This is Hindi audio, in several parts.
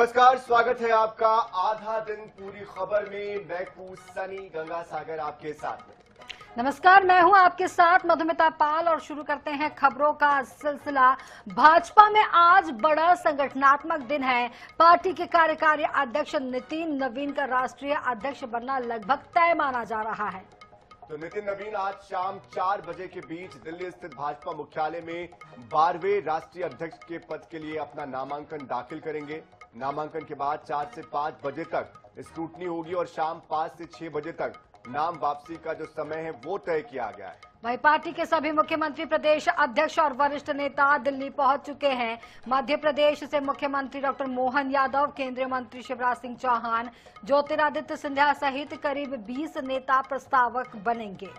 नमस्कार, स्वागत है आपका आधा दिन पूरी खबर में। मैं हूं सनी गंगासागर आपके साथ में। नमस्कार, मैं हूं आपके साथ मधुमिता पाल और शुरू करते हैं खबरों का सिलसिला। भाजपा में आज बड़ा संगठनात्मक दिन है। पार्टी के कार्यकारी अध्यक्ष नितिन नवीन का राष्ट्रीय अध्यक्ष बनना लगभग तय माना जा रहा है। तो नितिन नवीन आज शाम 4 बजे के बीच दिल्ली स्थित भाजपा मुख्यालय में 12वें राष्ट्रीय अध्यक्ष के पद के लिए अपना नामांकन दाखिल करेंगे। नामांकन के बाद 4 से 5 बजे तक स्क्रूटनी होगी और शाम 5 से 6 बजे तक नाम वापसी का जो समय है वो तय किया गया है। वहीं पार्टी के सभी मुख्यमंत्री, प्रदेश अध्यक्ष और वरिष्ठ नेता दिल्ली पहुंच चुके हैं। मध्य प्रदेश से मुख्यमंत्री डॉक्टर मोहन यादव, केंद्रीय मंत्री शिवराज सिंह चौहान, ज्योतिरादित्य सिंधिया सहित करीब 20 नेता प्रस्तावक बनेंगे।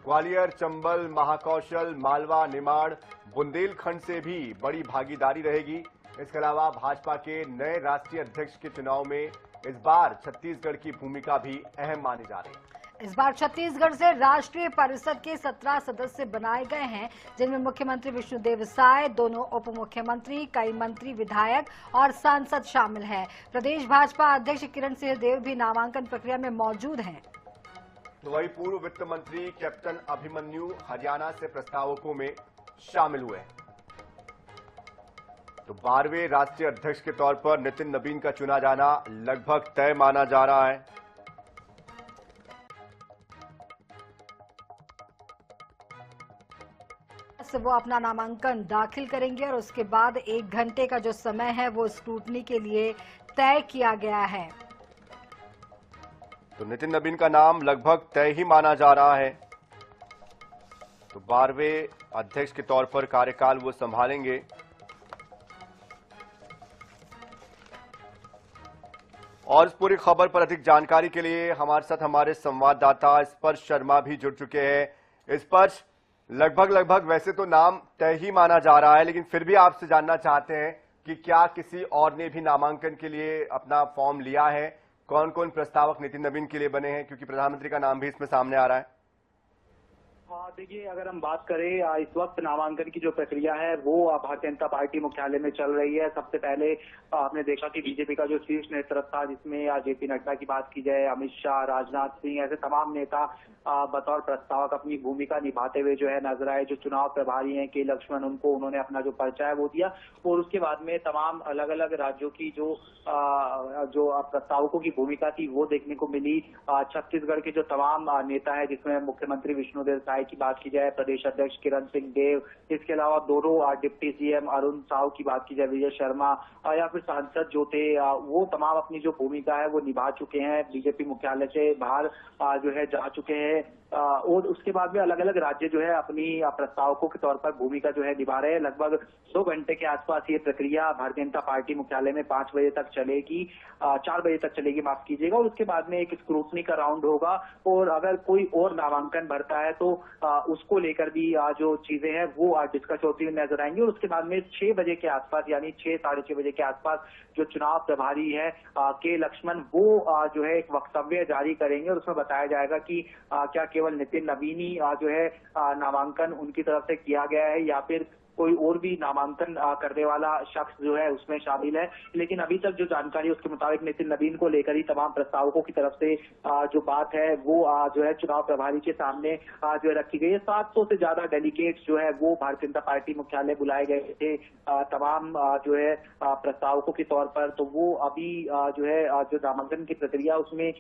ग्वालियर, चंबल, महाकौशल, मालवा, निमाड़, बुंदेलखंड से भी बड़ी भागीदारी रहेगी। इसके अलावा भाजपा के नए राष्ट्रीय अध्यक्ष के चुनाव में इस बार छत्तीसगढ़ की भूमिका भी अहम मानी जा रही है। इस बार छत्तीसगढ़ से राष्ट्रीय परिषद के 17 सदस्य बनाए गए हैं, जिनमें मुख्यमंत्री विष्णुदेव साय, दोनों उप मुख्यमंत्री, कई मंत्री, विधायक और सांसद शामिल हैं। प्रदेश भाजपा अध्यक्ष किरण सिंहदेव भी नामांकन प्रक्रिया में मौजूद हैं। तो वही पूर्व वित्त मंत्री कैप्टन अभिमन्यु हरियाणा से प्रस्तावकों में शामिल हुए। तो 12वें राष्ट्रीय अध्यक्ष के तौर पर नितिन नवीन का चुना जाना लगभग तय माना जा रहा है। वो अपना नामांकन दाखिल करेंगे और उसके बाद 1 घंटे का जो समय है वो स्क्रूटनी के लिए तय किया गया है। तो नितिन नवीन का नाम लगभग तय ही माना जा रहा है। तो 12वें अध्यक्ष के तौर पर कार्यकाल वो संभालेंगे। और इस पूरी खबर पर अधिक जानकारी के लिए हमारे साथ हमारे संवाददाता स्पर्श शर्मा भी जुड़ चुके हैं। स्पर्श, लगभग वैसे तो नाम तय ही माना जा रहा है, लेकिन फिर भी आपसे जानना चाहते हैं कि क्या किसी और ने भी नामांकन के लिए अपना फॉर्म लिया है? कौन कौन प्रस्तावक नितिन नवीन के लिए बने हैं, क्योंकि प्रधानमंत्री का नाम भी इसमें सामने आ रहा है। हाँ, देखिए, अगर हम बात करें इस वक्त नामांकन की जो प्रक्रिया है वो भारतीय जनता पार्टी मुख्यालय में चल रही है। सबसे पहले आपने देखा कि बीजेपी का जो शीर्ष नेतृत्व था, जिसमें जेपी नड्डा की बात की जाए, अमित शाह, राजनाथ सिंह, ऐसे तमाम नेता बतौर प्रस्तावक अपनी भूमिका निभाते हुए जो है नजर आए। जो चुनाव प्रभारी हैं के लक्ष्मण, उन्होंने अपना जो पर्चा है वो दिया और उसके बाद में तमाम अलग अलग राज्यों की जो प्रस्तावकों की भूमिका थी वो देखने को मिली। छत्तीसगढ़ के जो तमाम नेता है, जिसमें मुख्यमंत्री विष्णुदेव साय की बात की जाए, प्रदेश अध्यक्ष किरण सिंहदेव, इसके अलावा दोनों डिप्टी सीएम अरुण साहू की बात की जाए, विजय शर्मा, या फिर सांसद जो थे, वो तमाम अपनी जो भूमिका है वो निभा चुके हैं। बीजेपी मुख्यालय से बाहर जो है जा चुके हैं और उसके बाद में अलग अलग राज्य जो है अपनी प्रस्तावकों के तौर पर भूमिका जो है निभा रहे हैं। लगभग 2 घंटे के आसपास ये प्रक्रिया भारतीय जनता पार्टी मुख्यालय में 5 बजे तक चलेगी, 4 बजे तक चलेगी, माफ कीजिएगा। और उसके बाद में एक स्क्रूटनी का राउंड होगा और अगर कोई और नामांकन भरता है तो उसको लेकर भी जो चीजें हैं वो डिस्कस होती हुई नजर आएंगी। और उसके बाद में 6 बजे के आसपास, यानी 6 साढ़े 6 बजे के आसपास जो चुनाव प्रभारी है के लक्ष्मण, वो जो है एक वक्तव्य जारी करेंगे और उसमें बताया जाएगा कि क्या केवल नितिन नवीन ही जो है नामांकन उनकी तरफ से किया गया है या फिर कोई और भी नामांकन करने वाला शख्स जो है उसमें शामिल है। लेकिन अभी तक जो जानकारी है उसके मुताबिक नितिन नवीन को लेकर ही तमाम प्रस्तावकों की तरफ से जो बात है वो जो है चुनाव प्रभारी के सामने जो है रखी गई है। 700 से ज्यादा डेलीगेट्स जो है वो भारतीय जनता पार्टी मुख्यालय बुलाए गए थे तमाम जो है प्रस्तावकों के तौर पर। तो वो अभी जो है जो नामांकन की प्रक्रिया उसमें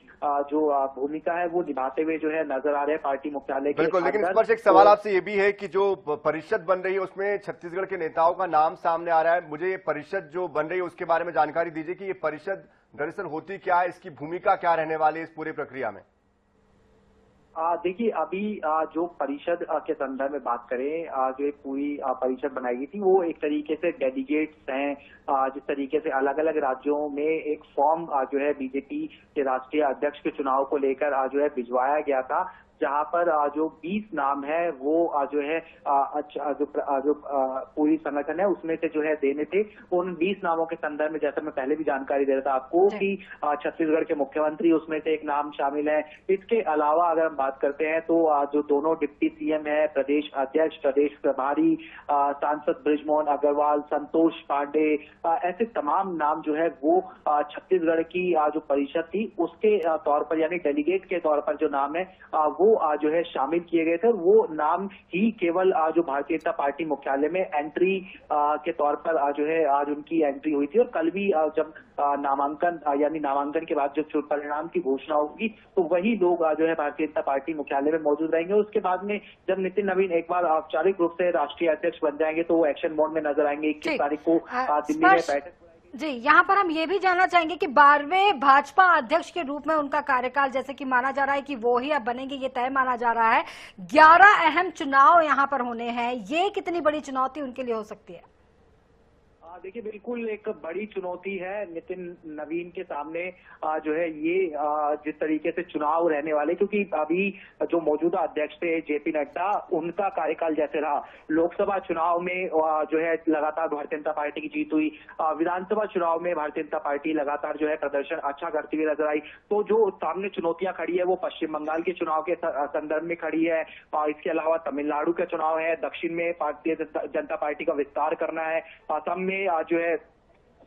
जो भूमिका है वो निभाते हुए जो है नजर आ रहे हैं पार्टी मुख्यालय के। बिल्कुल, लेकिन इस पर एक सवाल आपसे ये भी है कि जो परिषद बन रही है उसमें छत्तीसगढ़ के नेताओं का नाम सामने आ रहा है। मुझे ये परिषद जो बन रही है उसके बारे में जानकारी दीजिए कि ये परिषद दरअसल होती क्या है, इसकी भूमिका क्या रहने वाली है इस पूरी प्रक्रिया में। देखिए, अभी जो परिषद के संदर्भ में बात करें, जो एक पूरी परिषद बनाई गई थी वो एक तरीके से डेलीगेट्स हैं। जिस तरीके से अलग अलग राज्यों में एक फॉर्म जो है बीजेपी के राष्ट्रीय अध्यक्ष के चुनाव को लेकर जो है भिजवाया गया था, जहां पर जो 20 नाम है वो जो है जो पूरी संगठन है उसमें से जो है देने थे। उन 20 नामों के संदर्भ में जैसा मैं पहले भी जानकारी दे रहा था आपको कि छत्तीसगढ़ के मुख्यमंत्री उसमें से एक नाम शामिल है। इसके अलावा अगर हम बात करते हैं तो जो दोनों डिप्टी सीएम है, प्रदेश अध्यक्ष, प्रदेश प्रभारी, सांसद बृजमोहन अग्रवाल, संतोष पांडे, ऐसे तमाम नाम जो है वो छत्तीसगढ़ की जो परिषद थी उसके तौर पर यानी डेलीगेट के तौर पर जो नाम है वो जो है शामिल किए गए थे। वो नाम ही केवल जो भारतीय जनता पार्टी मुख्यालय में एंट्री के तौर पर जो है आज उनकी एंट्री हुई थी और कल भी जब नामांकन के बाद जब परिणाम की घोषणा होगी तो वही लोग जो है भारतीय जनता पार्टी मुख्यालय में मौजूद रहेंगे। उसके बाद में जब नितिन नवीन एक बार औपचारिक रूप से राष्ट्रीय अध्यक्ष बन जाएंगे तो वो एक्शन मोड में नजर आएंगे। 21 तारीख को दिल्ली में बैठक जी। यहाँ पर हम ये भी जानना चाहेंगे कि 12वें भाजपा अध्यक्ष के रूप में उनका कार्यकाल जैसे कि माना जा रहा है कि वो ही अब बनेंगे, ये तय माना जा रहा है। 11 अहम चुनाव यहाँ पर होने हैं, ये कितनी बड़ी चुनौती उनके लिए हो सकती है? देखिए बिल्कुल एक बड़ी चुनौती है नितिन नवीन के सामने जो है ये जिस तरीके से चुनाव रहने वाले, क्योंकि अभी जो मौजूदा अध्यक्ष थे जेपी नड्डा उनका कार्यकाल जैसे रहा, लोकसभा चुनाव में जो है लगातार भारतीय जनता पार्टी की जीत हुई, विधानसभा चुनाव में भारतीय जनता पार्टी लगातार जो है प्रदर्शन अच्छा करती हुई नजर आई। तो जो सामने चुनौतियां खड़ी है वो पश्चिम बंगाल के चुनाव के संदर्भ में खड़ी है, इसके अलावा तमिलनाडु का चुनाव है, दक्षिण में भारतीय जनता पार्टी का विस्तार करना है, असम में जो है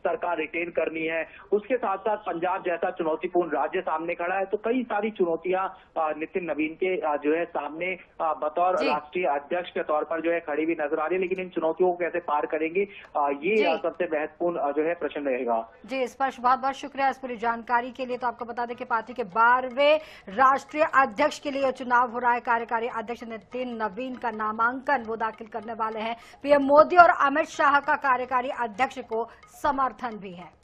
सरकार रिटेन करनी है, उसके साथ साथ पंजाब जैसा चुनौतीपूर्ण राज्य सामने खड़ा है। तो कई सारी चुनौतियां नितिन नवीन के जो है सामने बतौर राष्ट्रीय अध्यक्ष के तौर पर जो है खड़ी हुई नजर आ रही है। लेकिन इन चुनौतियों को कैसे पार करेंगे ये सबसे महत्वपूर्ण जो है प्रश्न रहेगा। जी स्पर्श, बहुत बहुत शुक्रिया इस पूरी जानकारी के लिए। तो आपको बता दें कि पार्टी के 12वें राष्ट्रीय अध्यक्ष के लिए चुनाव हो रहा है। कार्यकारी अध्यक्ष नितिन नवीन का नामांकन वो दाखिल करने वाले हैं। पीएम मोदी और अमित शाह का कार्यकारी अध्यक्ष को समर्थन भी है।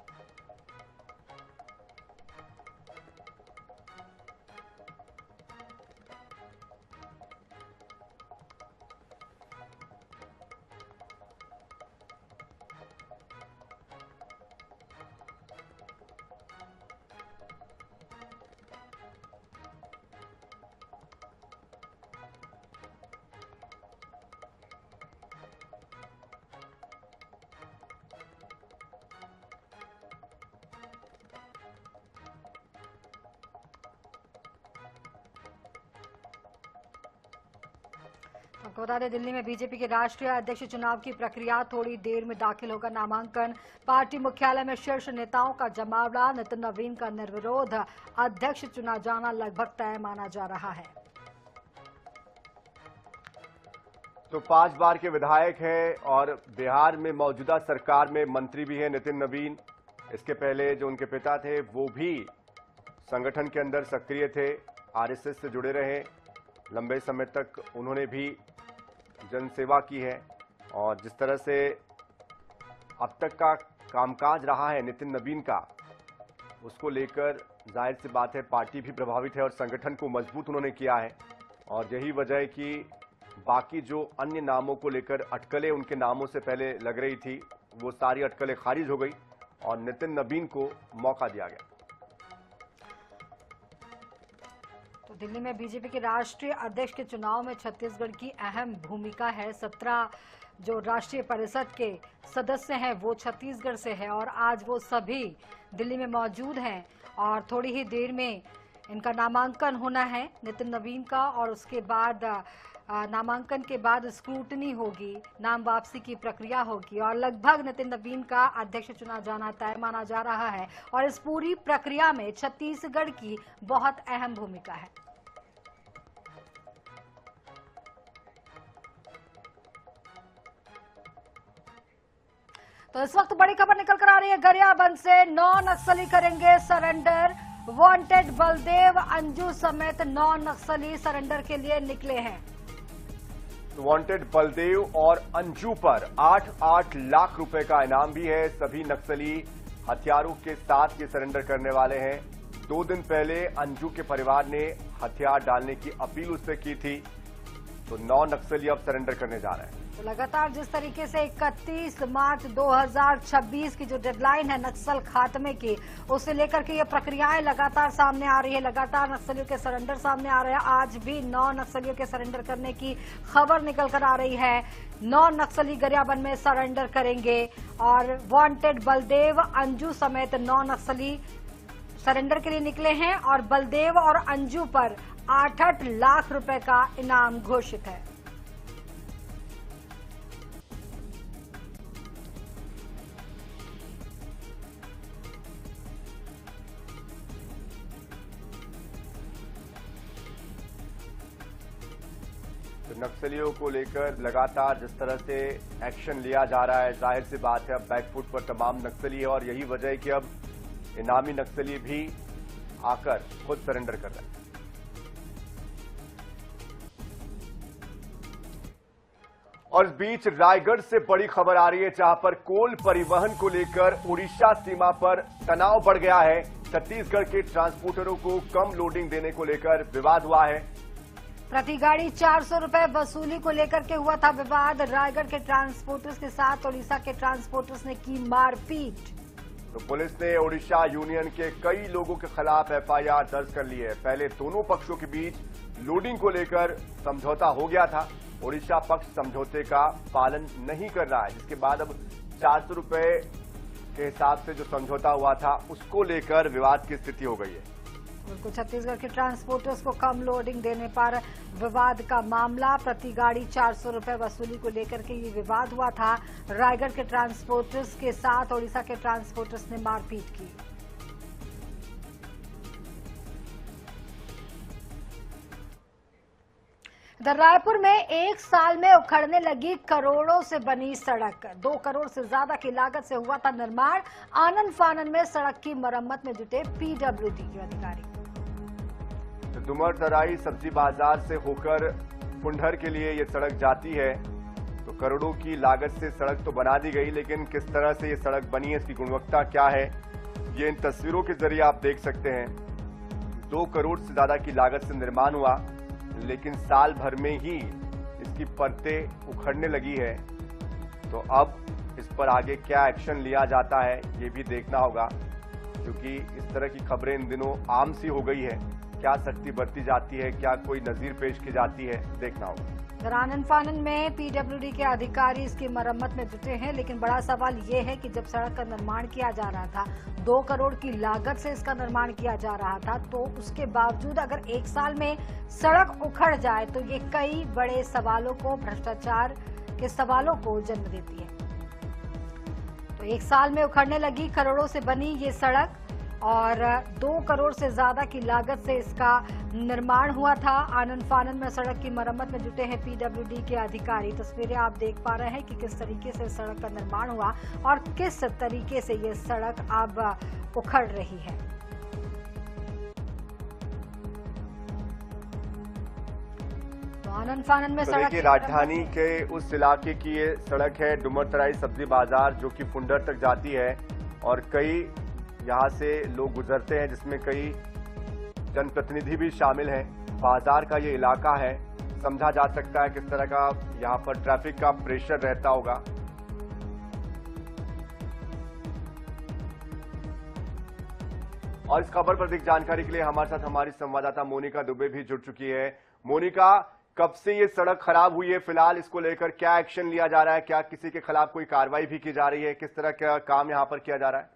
आपको बता दें दिल्ली में बीजेपी के राष्ट्रीय अध्यक्ष चुनाव की प्रक्रिया थोड़ी देर में दाखिल होगा नामांकन। पार्टी मुख्यालय में शीर्ष नेताओं का जमावड़ा, नितिन नवीन का निर्विरोध अध्यक्ष चुना जाना लगभग तय माना जा रहा है। तो 5 बार के विधायक हैं और बिहार में मौजूदा सरकार में मंत्री भी हैं नितिन नवीन। इसके पहले जो उनके पिता थे वो भी संगठन के अंदर सक्रिय थे, आरएसएस से जुड़े रहे, लंबे समय तक उन्होंने भी जनसेवा की है। और जिस तरह से अब तक का कामकाज रहा है नितिन नवीन का, उसको लेकर जाहिर सी बात है पार्टी भी प्रभावित है और संगठन को मजबूत उन्होंने किया है। और यही वजह है कि बाकी जो अन्य नामों को लेकर अटकलें उनके नामों से पहले लग रही थी वो सारी अटकलें खारिज हो गई और नितिन नवीन को मौका दिया गया। तो दिल्ली में बीजेपी के राष्ट्रीय अध्यक्ष के चुनाव में छत्तीसगढ़ की अहम भूमिका है। 17 जो राष्ट्रीय परिषद के सदस्य हैं वो छत्तीसगढ़ से है और आज वो सभी दिल्ली में मौजूद हैं और थोड़ी ही देर में इनका नामांकन होना है नितिन नवीन का। और उसके बाद नामांकन के बाद स्क्रूटनी होगी, नाम वापसी की प्रक्रिया होगी और लगभग नितिन नवीन का अध्यक्ष चुना जाना तय माना जा रहा है। और इस पूरी प्रक्रिया में छत्तीसगढ़ की बहुत अहम भूमिका है। तो इस वक्त बड़ी खबर निकल कर आ रही है गरियाबंद से। 9 नक्सली करेंगे सरेंडर। वांटेड बलदेव, अंजू समेत 9 नक्सली सरेंडर के लिए निकले हैं। वांटेड बलदेव और अंजू पर 8-8 लाख रुपए का इनाम भी है। सभी नक्सली हथियारों के साथ ये सरेंडर करने वाले हैं। 2 दिन पहले अंजू के परिवार ने हथियार डालने की अपील उससे की थी। तो 9 नक्सली अब सरेंडर करने जा रहे हैं। तो लगातार जिस तरीके से 31 मार्च 2026 की जो डेडलाइन है नक्सल खात्मे की, उसे लेकर के ये प्रक्रियाएं लगातार सामने आ रही है, लगातार नक्सलियों के सरेंडर सामने आ रहे हैं। आज भी 9 नक्सलियों के सरेंडर करने की खबर निकल कर आ रही है। 9 नक्सली गरियाबंद में सरेंडर करेंगे और वांटेड बलदेव, अंजू समेत 9 नक्सली सरेंडर के लिए निकले हैं और बलदेव और अंजू पर 8-8 लाख रुपए का इनाम घोषित है। तो नक्सलियों को लेकर लगातार जिस तरह से एक्शन लिया जा रहा है, जाहिर सी बात है अब बैकफुट पर तमाम नक्सली है और यही वजह है कि अब इनामी नक्सली भी आकर खुद सरेंडर कर रहे हैं। और इस बीच रायगढ़ से बड़ी खबर आ रही है, जहां पर कोल परिवहन को लेकर उड़ीसा सीमा पर तनाव बढ़ गया है। छत्तीसगढ़ के ट्रांसपोर्टरों को कम लोडिंग देने को लेकर विवाद हुआ है। प्रति गाड़ी 400 रुपए वसूली को लेकर के हुआ था विवाद। रायगढ़ के ट्रांसपोर्टर्स के साथ उड़ीसा के ट्रांसपोर्टर्स ने की मारपीट। तो पुलिस ने ओडिशा यूनियन के कई लोगों के खिलाफ एफआईआर दर्ज कर ली है। पहले दोनों पक्षों के बीच लोडिंग को लेकर समझौता हो गया था। ओडिशा पक्ष समझौते का पालन नहीं कर रहा है, जिसके बाद अब 400 रुपए के हिसाब से जो समझौता हुआ था उसको लेकर विवाद की स्थिति हो गई है। उनको छत्तीसगढ़ के ट्रांसपोर्टर्स को कम लोडिंग देने पर विवाद का मामला, प्रति गाड़ी 400 रुपए वसूली को लेकर के ये विवाद हुआ था। रायगढ़ के ट्रांसपोर्टर्स के साथ ओडिशा के ट्रांसपोर्टर्स ने मारपीट की। इधर रायपुर में एक साल में उखड़ने लगी करोड़ों से बनी सड़क। 2 करोड़ से ज्यादा की लागत से हुआ था निर्माण। आनन फानन में सड़क की मरम्मत में जुटे पीडब्ल्यूडी के अधिकारी। डुमर तराई सब्जी बाजार से होकर फुंडहर के लिए ये सड़क जाती है। तो करोड़ों की लागत से सड़क तो बना दी गई, लेकिन किस तरह से ये सड़क बनी है, इसकी गुणवत्ता क्या है, ये इन तस्वीरों के जरिए आप देख सकते हैं। 2 करोड़ से ज्यादा की लागत से निर्माण हुआ, लेकिन साल भर में ही इसकी परतें उखड़ने लगी है। तो अब इस पर आगे क्या एक्शन लिया जाता है ये भी देखना होगा, क्योंकि इस तरह की खबरें इन दिनों आम सी हो गई है। क्या सख्ती बरती जाती है, क्या कोई नजीर पेश की जाती है, देखना होगा। आनन फानन में पीडब्ल्यूडी के अधिकारी इसकी मरम्मत में जुटे हैं, लेकिन बड़ा सवाल ये है कि जब सड़क का निर्माण किया जा रहा था, 2 करोड़ की लागत से इसका निर्माण किया जा रहा था, तो उसके बावजूद अगर 1 साल में सड़क उखड़ जाए तो ये कई बड़े सवालों को, भ्रष्टाचार के सवालों को जन्म देती है। तो 1 साल में उखड़ने लगी करोड़ों से बनी ये सड़क और 2 करोड़ से ज्यादा की लागत से इसका निर्माण हुआ था। आनन फानन में सड़क की मरम्मत में जुटे हैं पीडब्ल्यूडी के अधिकारी। तस्वीरें आप देख पा रहे हैं कि किस तरीके से सड़क का निर्माण हुआ और किस तरीके से ये सड़क अब उखड़ रही है। तो आनन फानन में सड़क देखिए, राजधानी के उस इलाके की ये सड़क है, डुमर तराई सब्जी बाजार, जो कि फुंडहर तक जाती है और कई यहाँ से लोग गुजरते हैं, जिसमें कई जनप्रतिनिधि भी शामिल हैं। बाजार का ये इलाका है, समझा जा सकता है किस तरह का यहाँ पर ट्रैफिक का प्रेशर रहता होगा। और इस खबर पर अधिक जानकारी के लिए हमारे साथ हमारी संवाददाता मोनिका दुबे भी जुड़ चुकी है। मोनिका, कब से ये सड़क खराब हुई है, फिलहाल इसको लेकर क्या एक्शन लिया जा रहा है, क्या किसी के खिलाफ कोई कार्रवाई भी की जा रही है, किस तरह का काम यहाँ पर किया जा रहा है?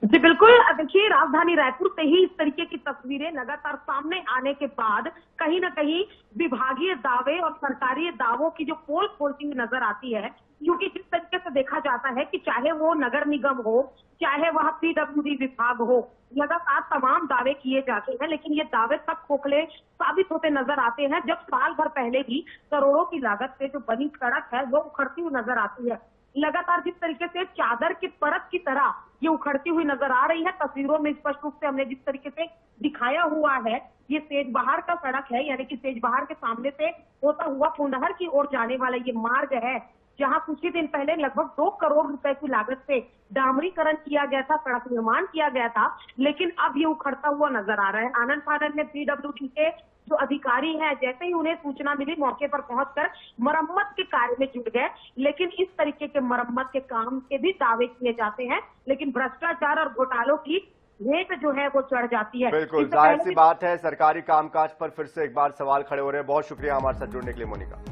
जी बिल्कुल, देखिए राजधानी रायपुर से ही इस तरीके की तस्वीरें लगातार सामने आने के बाद कहीं ना कहीं विभागीय दावे और सरकारी दावों की जो पोल खोलती हुई नजर आती है, क्योंकि जिस तरीके से देखा जाता है कि चाहे वो नगर निगम हो, चाहे वह पीडब्ल्यूडी विभाग हो, लगातार तमाम दावे किए जाते हैं, लेकिन ये दावे सब खोखले साबित होते नजर आते हैं जब साल भर पहले ही करोड़ों की लागत से जो बनी सड़क है वो उखड़ती हुई नजर आती है। लगातार जिस तरीके से चादर की परत की तरह ये उखड़ती हुई नजर आ रही है। तस्वीरों में स्पष्ट रूप से हमने जिस तरीके से दिखाया हुआ है, ये सेज बहार का सड़क है, यानी कि सेज बहार के सामने से होता हुआ फुंडहर की ओर जाने वाला ये मार्ग है, जहां कुछ ही दिन पहले लगभग 2 करोड़ रुपए की लागत से डामरीकरण किया गया था, सड़क निर्माण किया गया था, लेकिन अब ये उखड़ता हुआ नजर आ रहा है। आनन फानन में पीडब्ल्यूडी के जो अधिकारी है जैसे ही उन्हें सूचना मिली मौके पर पहुंचकर मरम्मत के कार्य में जुट गए। लेकिन इस तरीके के मरम्मत के काम के भी दावे किए जाते हैं, लेकिन भ्रष्टाचार और घोटालों की रेट जो है वो चढ़ जाती है। बिल्कुल जाहिर सी बात है, सरकारी कामकाज पर फिर से एक बार सवाल खड़े हो रहे हैं। बहुत शुक्रिया हमारे साथ जुड़ने के लिए मोनिका।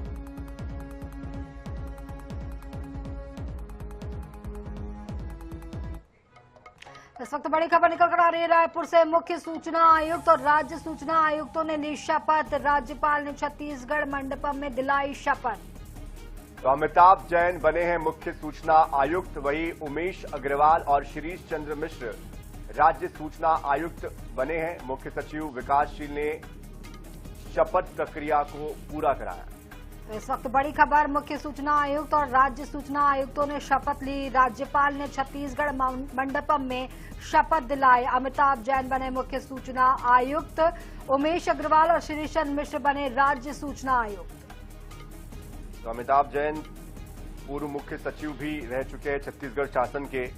इस वक्त बड़ी खबर निकल कर आ रही है रायपुर से। मुख्य सूचना आयुक्त और राज्य सूचना आयुक्तों ने ली शपथ। राज्यपाल ने छत्तीसगढ़ मंडपम में दिलाई शपथ। तो अमिताभ जैन बने हैं मुख्य सूचना आयुक्त, वही उमेश अग्रवाल और शिरीष चंद्र मिश्र राज्य सूचना आयुक्त बने हैं। मुख्य सचिव विकासशील ने शपथ प्रक्रिया को पूरा कराया। तो इस वक्त बड़ी खबर, मुख्य सूचना आयुक्त और राज्य सूचना आयुक्तों ने शपथ ली। राज्यपाल ने छत्तीसगढ़ मंडपम में शपथ दिलाई। अमिताभ जैन बने मुख्य सूचना आयुक्त, उमेश अग्रवाल और शिरीष चंद्र मिश्र बने राज्य सूचना आयुक्त। तो अमिताभ जैन पूर्व मुख्य सचिव भी रह चुके हैं छत्तीसगढ़ शासन के।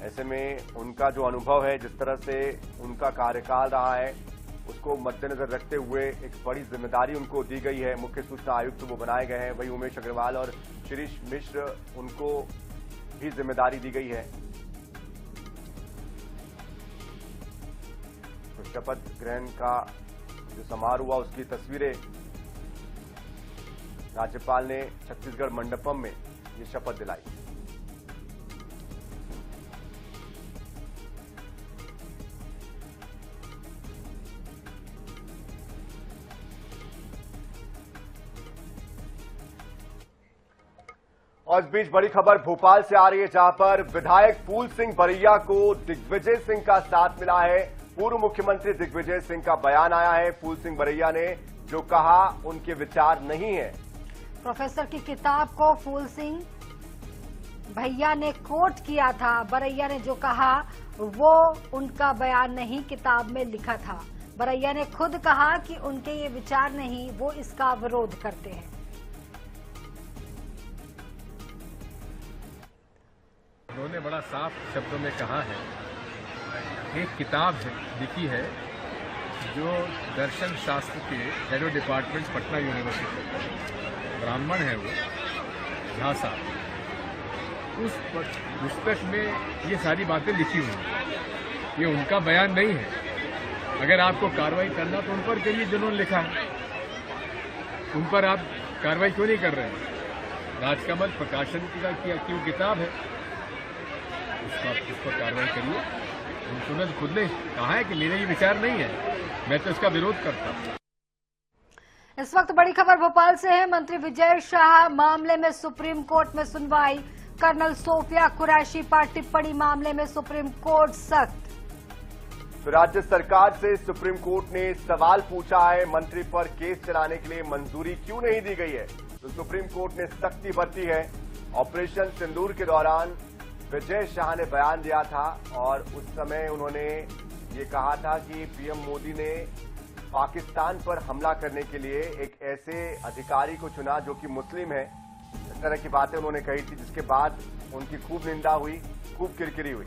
ऐसे में उनका जो अनुभव है, जिस तरह से उनका कार्यकाल रहा है, उसको मद्देनजर रखते हुए एक बड़ी जिम्मेदारी उनको दी गई है। मुख्य सूचना आयुक्त वो बनाए गए हैं, वही उमेश अग्रवाल और शिरीष मिश्र, उनको भी जिम्मेदारी दी गई है। तो शपथ ग्रहण का जो समारोह हुआ उसकी तस्वीरें राज्यपाल ने छत्तीसगढ़ मंडपम में ये शपथ दिलाई। और इस बीच बड़ी खबर भोपाल से आ रही है, जहां पर विधायक फूल सिंह बरैया को दिग्विजय सिंह का साथ मिला है। पूर्व मुख्यमंत्री दिग्विजय सिंह का बयान आया है। फूल सिंह बरैया ने जो कहा उनके विचार नहीं है। प्रोफेसर की किताब को फूल सिंह भैया ने कोट किया था। बरैया ने जो कहा वो उनका बयान नहीं, किताब में लिखा था। बरैया ने खुद कहा कि उनके ये विचार नहीं, वो इसका विरोध करते हैं। उन्होंने बड़ा साफ शब्दों में कहा है, एक किताब लिखी है जो दर्शन शास्त्र के head of department Patna university, ब्राह्मण है वो, झा साहब, उस पुस्तक में ये सारी बातें लिखी हुई हैं। ये उनका बयान नहीं है। अगर आपको कार्रवाई करना तो उन पर करिए जिन्होंने लिखा है, उन पर आप कार्रवाई क्यों नहीं कर रहे हैं? राजकमल प्रकाशन की किताब है, उस पर कार्रवाई करिए। उन्होंने खुद ने कहा है कि मेरे ये विचार नहीं है, मैं तो इसका विरोध करता हूं। इस वक्त बड़ी खबर भोपाल से है। मंत्री विजय शाह मामले में सुप्रीम कोर्ट में सुनवाई। कर्नल सोफिया कुरैशी पर टिप्पणी मामले में सुप्रीम कोर्ट सख्त। तो राज्य सरकार से सुप्रीम कोर्ट ने सवाल पूछा है, मंत्री पर केस चलाने के लिए मंजूरी क्यों नहीं दी गई है? तो सुप्रीम कोर्ट ने सख्ती बरती है। ऑपरेशन सिंदूर के दौरान विजय शाह ने बयान दिया था और उस समय उन्होंने ये कहा था कि पीएम मोदी ने पाकिस्तान पर हमला करने के लिए एक ऐसे अधिकारी को चुना जो कि मुस्लिम है। इस तरह की बातें उन्होंने कही थी, जिसके बाद उनकी खूब निंदा हुई, खूब किरकिरी हुई।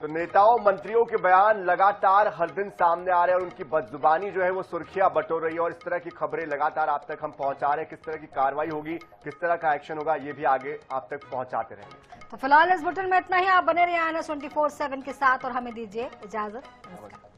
तो नेताओं मंत्रियों के बयान लगातार हर दिन सामने आ रहे हैं और उनकी बदजुबानी जो है वो सुर्खियां बटोर रही है। और इस तरह की खबरें लगातार आप तक हम पहुंचा रहे हैं। किस तरह की कार्रवाई होगी, किस तरह का एक्शन होगा, ये भी आगे आप तक पहुंचाते रहेंगे। तो फिलहाल इस बुलेटिन में इतना ही। आप बने रहिए INS 24/7 के साथ और हमें दीजिए इजाजत। नमस्कार।